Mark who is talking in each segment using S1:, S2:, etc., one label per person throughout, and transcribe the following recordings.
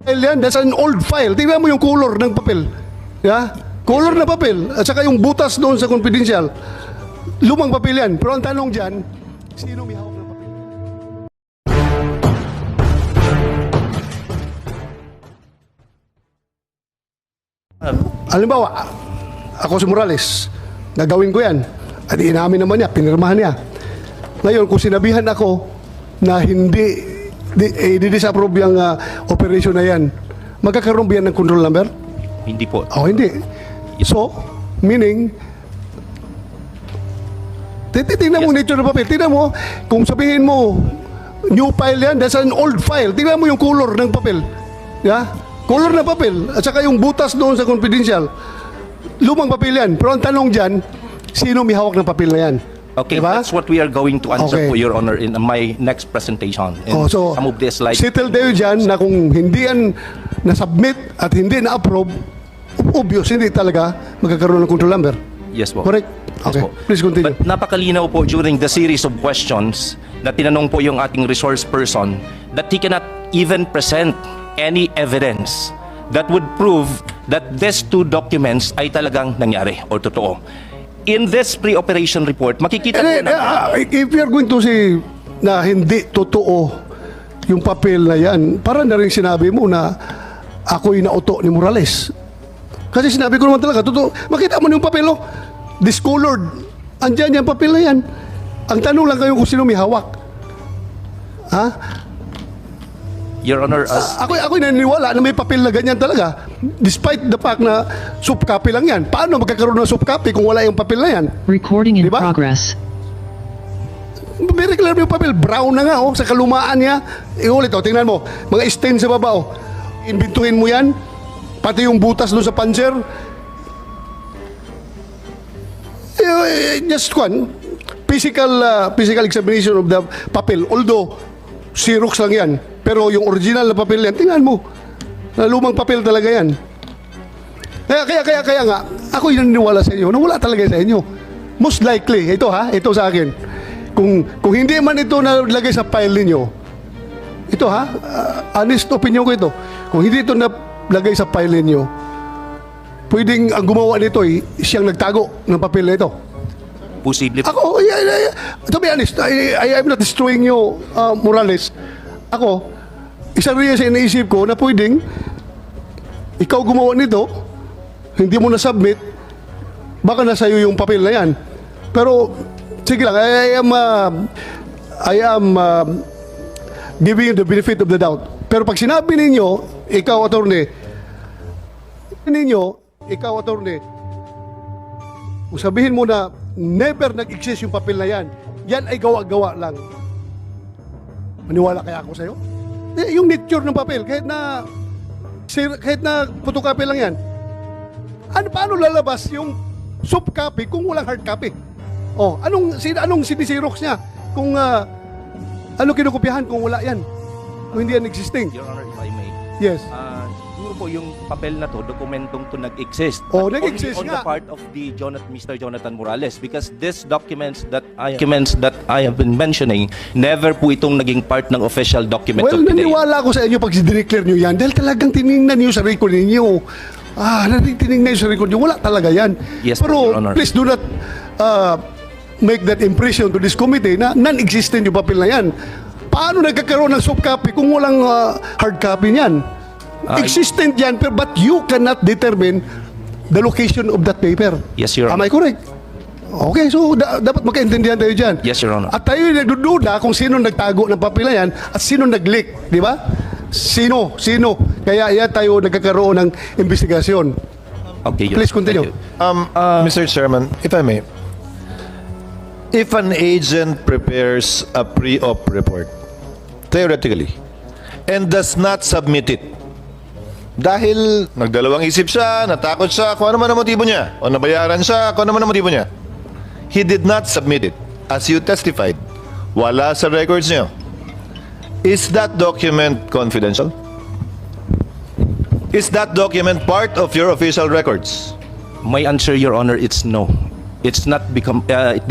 S1: Yan, that's an old file. Tingnan mo yung color ng papel. Yeah? Color na papel. At saka yung butas doon sa confidential. Lumang papel yan. Pero ang tanong dyan, sino may hawak ng papel? Halimbawa, ako si Morales, gagawin ko yan. At inamin naman niya, pinirmahan niya. Ngayon, kung sinabihan ako na hindi i-disapprove yung operation na yan, magkakaroon ba yan ng control number?
S2: Hindi po.
S1: Oh, hindi. So, meaning, tingnan mo nature ng papel. Tingnan mo, kung sabihin mo, new file yan, that's an old file. Tingnan mo yung color ng papel. Yeah? Color na papel. At saka yung butas doon sa confidential. Lumang papel yan. Pero ang tanong dyan, sino may hawak ng papel na yan?
S2: Okay,
S1: diba?
S2: that's what we are going to answer
S1: Okay.
S2: po, Your Honor, in my next presentation. And
S1: Oh, so,
S2: some of this, like,
S1: settle tayo dyan na kung hindi yan na-submit at hindi na-approve, obvious, hindi talaga magkakaroon ng control number.
S2: yes po.
S1: Correct?
S2: Yes
S1: Okay.
S2: po.
S1: Please continue.
S2: But napakalinaw po during the series of questions na tinanong po yung ating resource person that he cannot even present any evidence that would prove that these two documents ay talagang nangyari or totoo. In this pre-operation report, makikita po na
S1: If you're going to say na hindi totoo yung papel na yan, parang na rin sinabi mo na ako'y nauto ni Morales. Kasi sinabi ko naman talaga, totoo. Makita mo na yung papel, oh. Discolored. Andyan yung papel na yan. Ang tanong lang kayo kung sino may hawak. Ha?
S2: Your Honor, as
S1: Ako'y naniniwala na may papel na ganyan talaga. Despite the fact na soft copy lang yan. Paano magkakaroon ng soft copy kung wala yung papel na yan?
S3: Recording in
S1: Diba?
S3: progress.
S1: Very clear yung papel. Brown na nga, oh, sa kalumaan niya. Iulit, oh, tingnan mo. Mga stain sa baba, oh. Inbintuhin mo yan. Pati yung butas doon sa panser. Just one. Physical examination of the papel. Although, Xerox lang yan. Pero yung original na papel yan, tingnan mo. Na lumang papel talaga yan. Kaya nga, ako yung naniniwala sa inyo na wala talaga sa inyo. Most likely, ito sa akin. Kung hindi man ito nalagay sa file ninyo, ito honest opinion ko ito. Kung hindi ito nalagay sa file ninyo, pwedeng ang gumawa nito siyang nagtago ng papel na ito.
S2: posible po.
S1: Ako, to be honest, I'm not destroying you, Morales. Ako, isang rin sa iniisip ko na pwedeng ikaw gumawa nito, hindi mo na-submit, baka nasa iyo yung papel na yan. Pero, sige lang, I am giving you the benefit of the doubt. Pero pag sinabi ninyo, ikaw, attorney, kung sabihin mo na never nag-exist yung papel na yan, yan ay gawa-gawa lang. Maniwala kaya ako sa'yo? Yung nature ng papel, kahit na photocopy lang yan, paano lalabas yung soft copy kung walang hard copy? Oh, anong sinisirox niya? Kung ano kinukopyahan kung wala yan? Kung hindi yan existing?
S2: Your Honor, if I may.
S1: Yes.
S2: Siguro po yung papel na to, dokumentong to nag-exist.
S1: Oh,
S2: But
S1: nag-exist
S2: only on
S1: nga.
S2: the part of the Mr. Jonathan Morales, because these documents that I have been mentioning, never po itong naging part ng official document
S1: Well,
S2: of today.
S1: naniwala ako sa inyo pag dineclare nyo yan dahil talagang tinignan nyo sa record ninyo. Tinignan nyo sa record nyo. Wala talaga yan.
S2: Yes,
S1: Pero
S2: Your Honor.
S1: please do not make that impression to this committee na non-existent yung papel na yan. Paano nagkakaroon ng soft copy kung walang hard copy niyan? Existent yan, but you cannot determine the location of that paper.
S2: Yes, Your
S1: Am
S2: Honor.
S1: I correct? Okay, so dapat magkaintindihan tayo dyan.
S2: Yes, Your Honor.
S1: At tayo nagdududa kung sino nagtago ng papel na yan at sino nag-leak, di ba? Sino? Kaya yan tayo nagkakaroon ng investigasyon.
S2: Okay, Your
S1: Please
S2: Honor.
S1: continue.
S2: Thank you.
S4: Mr. Chairman, if I may, if an agent prepares a pre-op report, theoretically, and does not submit it, dahil nagdalawang isip siya, natakot siya, kung ano man ang motibo niya, o nabayaran siya, kung ano man ang motibo niya, he did not submit it, as you testified, wala sa records niyo. Is that document confidential? Is that document part of your official records?
S2: My answer, Your Honor, it's no. it did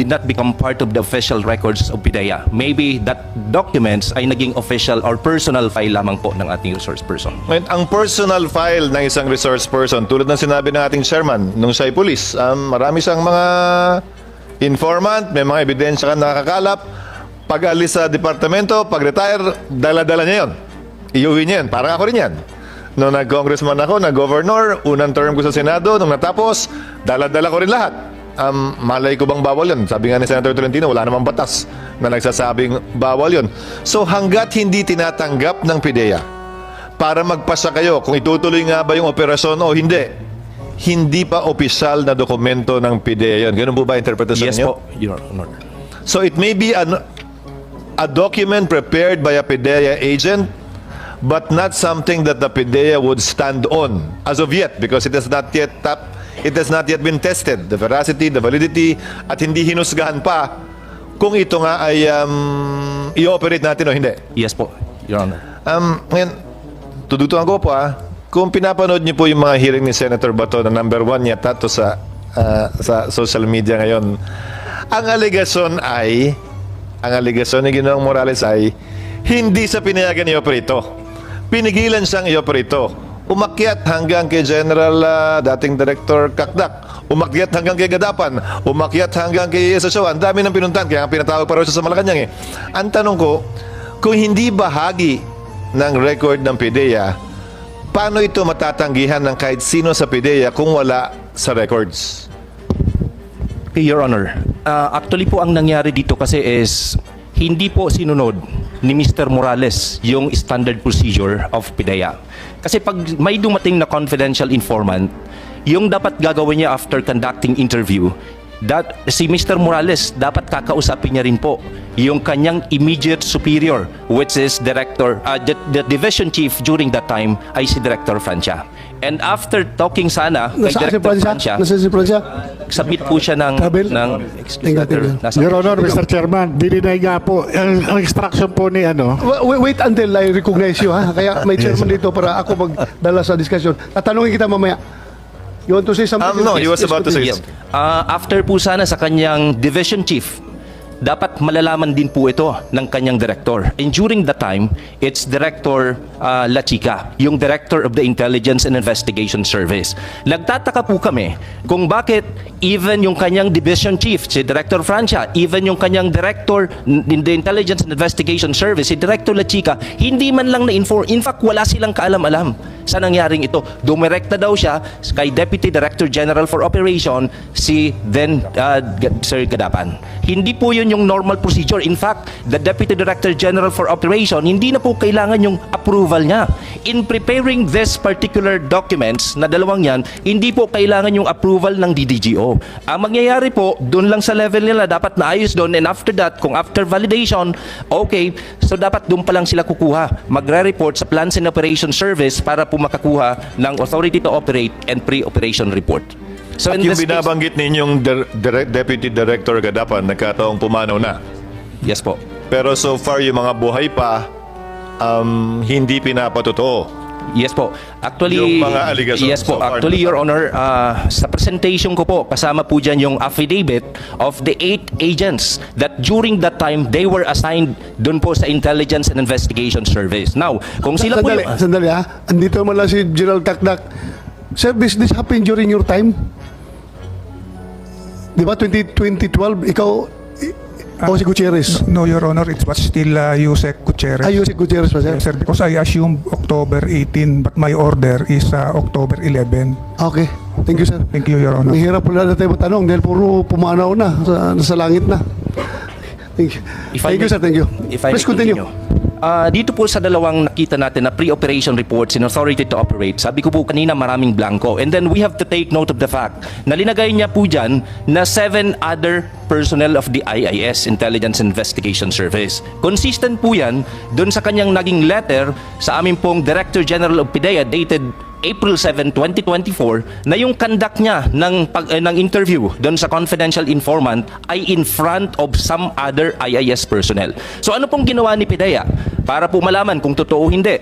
S2: not become part of the official records of PIDEA. Maybe that documents ay naging official or personal file lamang po ng ating resource person.
S4: Ngayon, ang personal file ng isang resource person, tulad ng sinabi ng ating chairman, nung siya'y pulis, marami siyang mga informant, may mga ebidensya ka nakakalap. Pag-alis sa departamento, pag-retire, dala-dala niya yun. Iuwi niya yun. Parang ako rin yan. Nung nag-congressman ako, nag-governor, unang term ko sa Senado, nung natapos, dala-dala ko rin lahat. Malay ko bang bawal yun? Sabi nga ni Senator Tolentino, wala namang batas na nagsasabing bawal yun. So hanggat hindi tinatanggap ng PIDEA para magpasa kayo kung itutuloy nga ba yung operasyon o hindi pa opisyal na dokumento ng PIDEA yun. Ganun po ba interpretasyon
S2: Yes
S4: niyo?
S2: po, Your Honor.
S4: So it may be a document prepared by a PIDEA agent, but not something that the PIDEA would stand on as of yet, because it has not yet been tested, the veracity, the validity, at hindi hinusgahan pa kung ito nga ay i-operate natin o hindi.
S2: Yes po, Your Honor.
S4: Ngayon, tudutuan ko po kung pinapanood niyo po yung mga hearing ni Senator Bato na number 1 yata to sa social media ngayon, ang aligasyon ni Ginoong Morales ay hindi sa pinayagan i-operate. Pinigilan siyang i-operate. Umakyat hanggang kay General dating Director Kakdak. Umakyat hanggang kay Gadapan. Umakyat hanggang kay Sasawa. Ang dami ng pinuntan. Kaya pinatawag pa rin siya sa Malacanang. Ang tanong ko, kung hindi bahagi ng record ng PIDEA, paano ito matatanggihan ng kahit sino sa PIDEA kung wala sa records?
S2: Your Honor, actually po ang nangyari dito kasi is hindi po sinunod ni Mr. Morales yung standard procedure of PIDEA. Kasi pag may dumating na confidential informant, yung dapat gagawin niya after conducting interview, si Mr. Morales dapat kakausapin niya rin po yung kanyang immediate superior, which is the division chief during that time ay si Director Francia. And after talking sana kay
S1: Nasa si
S2: Director
S1: Francia?
S2: Francia,
S1: Nasa si Francia?
S2: submit po siya ng
S1: Tabel?
S2: excuse letter. Nasa-
S3: Your Honor, Mr. Chairman, dininay nga po ang extraction po ni ano.
S1: Wait until I recognize you, ha? Kaya may chairman dito para ako magdala sa discussion. Tatanungin kita mamaya. You want to say something?
S4: No, he was about to say
S2: Yes.
S4: something.
S2: After po sana sa kanyang division chief, dapat malalaman din po ito ng kanyang director. And during the time, it's Director La Chica, yung Director of the Intelligence and Investigation Service. Nagtataka po kami kung bakit even yung kanyang division chief, si Director Francia, even yung kanyang Director in the Intelligence and Investigation Service, si Director La Chica, hindi man lang na-inform. In fact, wala silang kaalam-alam sa nangyaring ito. Dumirekta daw siya kay Deputy Director General for Operation, si then Sir Gadapan. Hindi po yun yung normal procedure. In fact, the Deputy Director General for Operation, hindi na po kailangan yung approval niya. In preparing this particular documents na dalawang yan, hindi po kailangan yung approval ng DDGO. Ang mangyayari po, doon lang sa level nila, dapat naayos doon, and after that, kung after validation, okay, so dapat doon pa lang sila kukuha. Magre-report sa Plans and Operations Service para po makakuha ng Authority to Operate and Pre-Operation Report. So
S4: At
S2: in
S4: yung
S2: this case,
S4: binabanggit ninyong Deputy Director Gadapan, nagkataong pumanaw na.
S2: yes po.
S4: Pero so far, yung mga buhay pa, hindi pinapatotoo.
S2: Yes po. Actually,
S4: Yung mga allegations
S2: yes po.
S4: so far
S2: Actually,
S4: na-
S2: Your Honor, sa presentation ko po, kasama po dyan yung affidavit of the 8 agents that during that time, they were assigned doon po sa Intelligence and Investigation Service. Now, kung sila po
S1: Sandali, sandali, ha? Andito man lang si General Kakdak. Sir, this happened during your time? Di ba, 2012, ikaw, o si Gutierrez?
S5: No, Your Honor, it was still Yusek Gutierrez.
S1: Ayun si Gutierrez pa, sir?
S5: Yes, sir, because I assumed October 18, but my order is October 11.
S1: Okay, thank you, sir.
S5: Thank you, Your Honor.
S1: Mahirap pala na tayo matanong dahil puro pumanaw na, nasa langit na. Thank you. Thank you, sir, thank you.
S2: If I
S1: Please
S2: may
S1: continue.
S2: Dito po sa dalawang nakita natin na pre-operation reports in Authority to Operate, sabi ko po kanina maraming blanco. And then we have to take note of the fact na linagay niya po dyan na 7 other personnel of the IIS, Intelligence Investigation Service. Consistent po yan doon sa kanyang naging letter sa aming pong Director General of PIDEA dated April 7, 2024 na yung conduct niya ng interview doon sa confidential informant ay in front of some other IIS personnel. So ano pong ginawa ni PIDEA para po malaman kung totoo o hindi?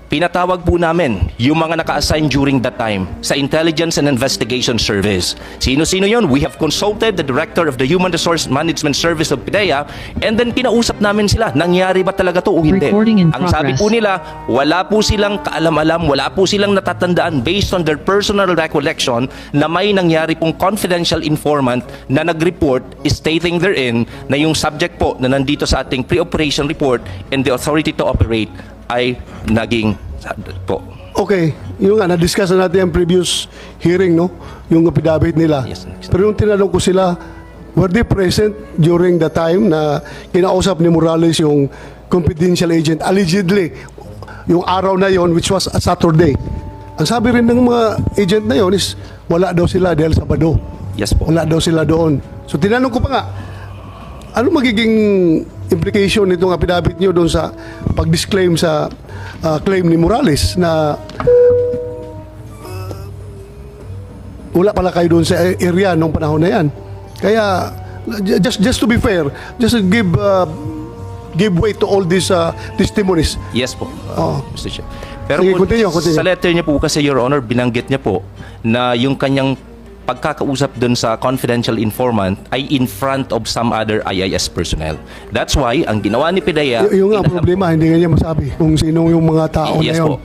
S2: pinatawag po namin yung mga naka-assign during that time sa Intelligence and Investigation Service. Sino-sino yon? We have consulted the Director of the Human Resource Management Service of PIDEA, and then kinausap namin sila, nangyari ba talaga to o hindi?
S6: Recording in
S2: Ang sabi
S6: progress.
S2: po nila, wala po silang kaalam-alam, wala po silang natatandaan based on their personal recollection na may nangyari pong confidential informant na nag-report stating therein na yung subject po na nandito sa ating pre-operation report and the authority to operate ay naging po.
S1: Okay, yung nga, na-discuss na natin ang previous hearing, no? Yung affidavit nila.
S2: Yes, next.
S1: Pero yung tinanong ko sila, were they present during the time na kinausap ni Morales yung confidential agent, allegedly, yung araw na yon, which was a Saturday? Ang sabi rin ng mga agent na yon is, wala daw sila dahil Sabado.
S2: Yes po.
S1: Wala daw sila doon. So tinanong ko pa nga, ano magiging implication nitong affidavit niyo doon sa pag-disclaim sa claim ni Morales na wala pala kayo doon sa area nung panahon na yan. Kaya just to be fair, just to give way to all these testimonies.
S2: Yes po, Mr. Chair. Pero
S1: Sige,
S2: po,
S1: continue.
S2: sa letter niya po kasi, Your Honor, binanggit niya po na yung kanyang pagkakausap dun sa confidential informant ay in front of some other IIS personnel. That's why, ang ginawa ni PIDEA...
S1: Yung nga problema, hindi nga niya masabi kung sino yung mga tao
S2: Yes
S1: na yun.
S2: po.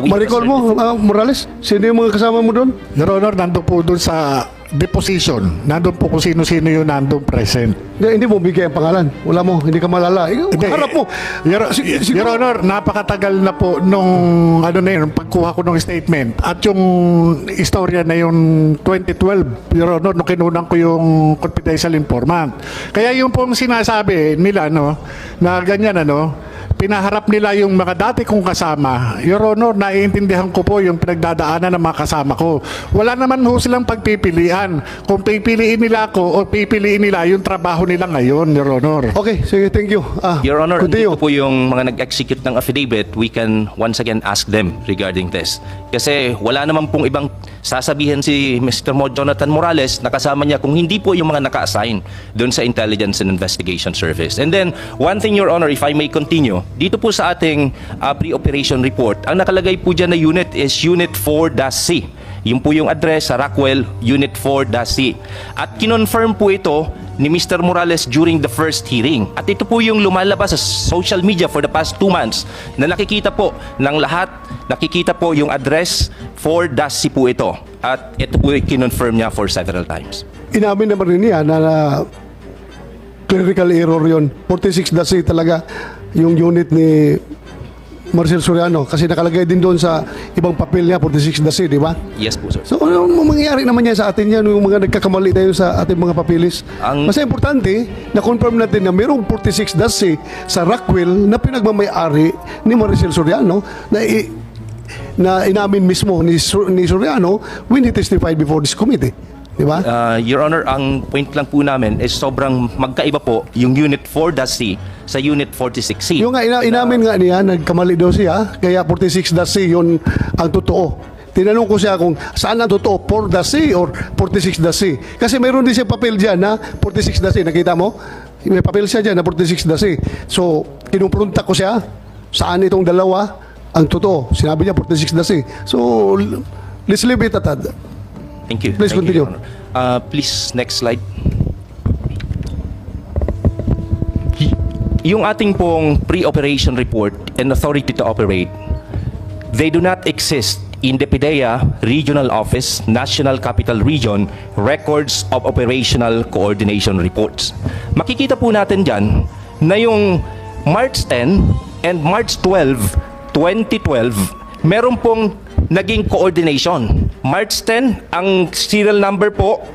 S2: We
S1: Ma-recall mo, Morales, sino yung mga kasama mo doon?
S3: Your Honor, nandun po doon sa deposition. Nandun po kung sino-sino yung nandun present.
S1: Hindi mo bigay ang pangalan. Wala mo, hindi ka malala.
S3: Hindi.
S1: Harap mo.
S3: Your Honor, napakatagal na po nung ano na yun, pagkuha ko ng statement. At yung istorya na yung 2012, Your Honor, nung kinunan ko yung confidential informant. Kaya yung pong sinasabi nila, no, na ganyan, ano, pinaharap nila yung mga dati kong kasama. Your Honor, naiintindihan ko po yung pinagdadaanan ng mga kasama ko. Wala naman ho silang pagpipilian. Kung pipiliin nila ako o pipiliin nila yung trabaho nila ngayon, Your Honor.
S1: Okay, sige, thank you.
S2: Your Honor,
S1: continue.
S2: dito po yung mga nag-execute ng affidavit, we can once again ask them regarding this. Kasi wala naman pong ibang sasabihin si Mr. Jonathan Morales na kasama niya kung hindi po yung mga naka-assign doon sa Intelligence and Investigation Service. And then, one thing, Your Honor, if I may continue, dito po sa ating pre-operation report, ang nakalagay po dyan na unit is Unit 4-C. Yun po yung address sa Rockwell, Unit 4-C. At kinonfirm po ito ni Mr. Morales during the first hearing. At ito po yung lumalabas sa social media for the past 2 months na nakikita po ng lahat, nakikita po yung address 4-C po ito. At ito po yung kinonfirm niya for several times.
S1: Inamin naman rin niya na clerical error yon. 46-C talaga yung unit ni Marcel Soriano kasi nakalagay din doon sa ibang papel niya 46-C, di ba?
S2: Yes po, sir.
S1: So ano mangyayari naman yan sa atin yan yung mga nagkakamali tayo sa ating mga papilis? Mas importante na confirm natin na mayroong 46-C sa Rockwell na pinagmamay-ari ni Marcel Soriano na inamin mismo ni Soriano when he testified before this committee. Di ba?
S2: Your Honor, ang point lang po namin is sobrang magkaiba po yung Unit 4-C sa Unit 46C.
S1: Yung nga, inamin nga niya, nagkamali daw siya, kaya 46-C yun ang totoo. Tinanong ko siya kung saan ang totoo, 4-C or 46-C. Kasi mayroon din siya papel dyan na 46-C. Nakita mo? May papel siya dyan na 46-C. So, kinumpronta ko siya, saan itong dalawa ang totoo. Sinabi niya 46-C. So, let's leave it at that.
S2: Thank you.
S1: Please
S2: Thank you,
S1: continue.
S2: Your Honor. Please, next slide. Yung ating pong pre-operation report and authority to operate, they do not exist in the PIDEA Regional Office, National Capital Region, records of operational coordination reports. Makikita po natin dyan na yung March 10 and March 12, 2012, meron pong naging coordination. March 10, ang serial number po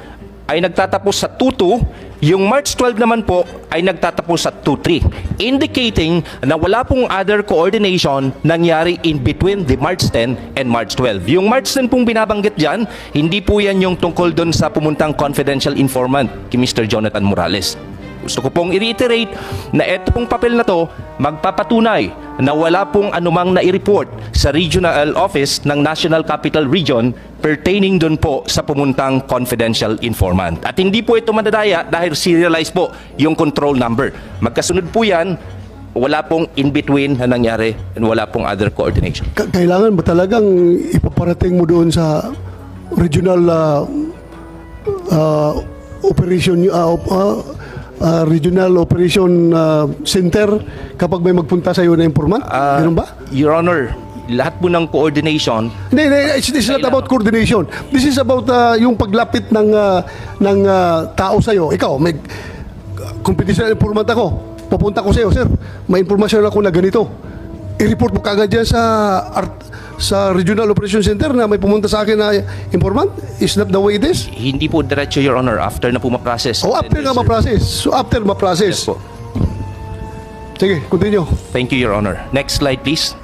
S2: ay nagtatapos sa 22, yung March 12 naman po ay nagtatapos sa 23, indicating na wala pong other coordination nangyari in between the March 10 and March 12. Yung March 10 pong binabanggit dyan, hindi po yan yung tungkol doon sa pumuntang confidential informant kay Mr. Jonathan Morales. Gusto ko pong i-reiterate na ito pong papel na to magpapatunay na wala pong anumang nai-report sa regional office ng National Capital Region pertaining doon po sa pumuntang confidential informant. At hindi po ito madadaya dahil serialized po yung control number. Magkasunod po yan wala pong in-between na nangyari and wala pong other coordination.
S1: Kailangan ba talagang ipaparating mo doon sa regional operation regional operation center kapag may magpunta sa iyo na informant? Ganun ba?
S2: Your Honor, lahat po ng coordination,
S1: Hindi, it's not about coordination. This is about yung paglapit ng tao sa iyo. Ikaw, may confidential informant ako. Papunta ko sa iyo, sir. May impormasyon ako na ganito. I-report mo kagad dyan sa Regional Operation Center na may pumunta sa akin na informant? Is that the way it is?
S2: hindi po diretso, Your Honor, after na po ma-process.
S1: O after nga ma-process. So after ma-process.
S2: Yes po.
S1: Sige, continue.
S2: Thank you, Your Honor. Next slide, please.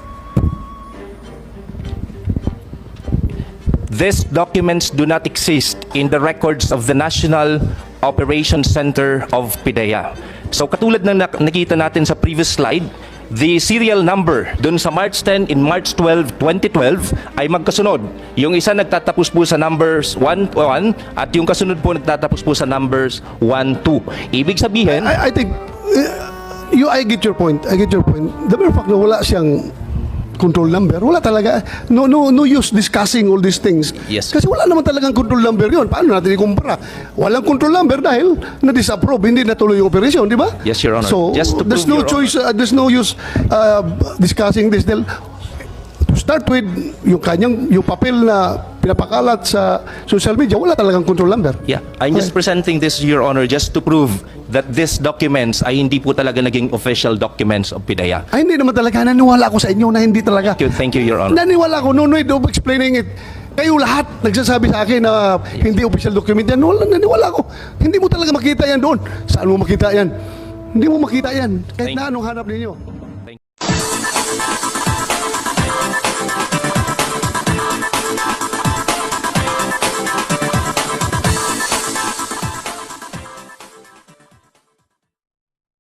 S2: These documents do not exist in the records of the National Operations Center of PIDEA. So katulad ng nakita natin sa previous slide, the serial number dun sa March 10 and March 12, 2012 ay magkasunod. Yung isa nagtatapos po sa numbers 1, at yung kasunod po nagtatapos po sa numbers 1, 2. Ibig sabihin,
S1: I think, I get your point. I get your point. The mere fact na wala siyang control number, wala talaga. No use discussing all these things.
S2: Yes.
S1: Kasi wala naman talagang control number yun. Paano natin ikumpara? Walang control number dahil na-disapprove, hindi natuloy yung operation, di ba?
S2: Yes, Your Honor.
S1: So,
S2: Just to
S1: there's
S2: prove,
S1: no
S2: Your
S1: choice, there's no use discussing this. Dahil, to start with, yung papel na pinapakalat sa social media, wala talagang control number.
S2: yeah, I'm just presenting this, Your Honor, just to prove that these documents ay hindi po talaga naging official documents of PIDEA.
S1: Ay, hindi naman talaga. Naniwala ako sa inyo na hindi talaga.
S2: Thank you, Your Honor.
S1: Naniwala ako. No need of explaining it. Kayo lahat nagsasabi sa akin na hindi official document yan. Naniwala ako. Hindi mo talaga makita yan doon. Saan mo makita yan? Hindi mo makita yan. Kahit
S2: Thank-
S1: na anong hanap ninyo.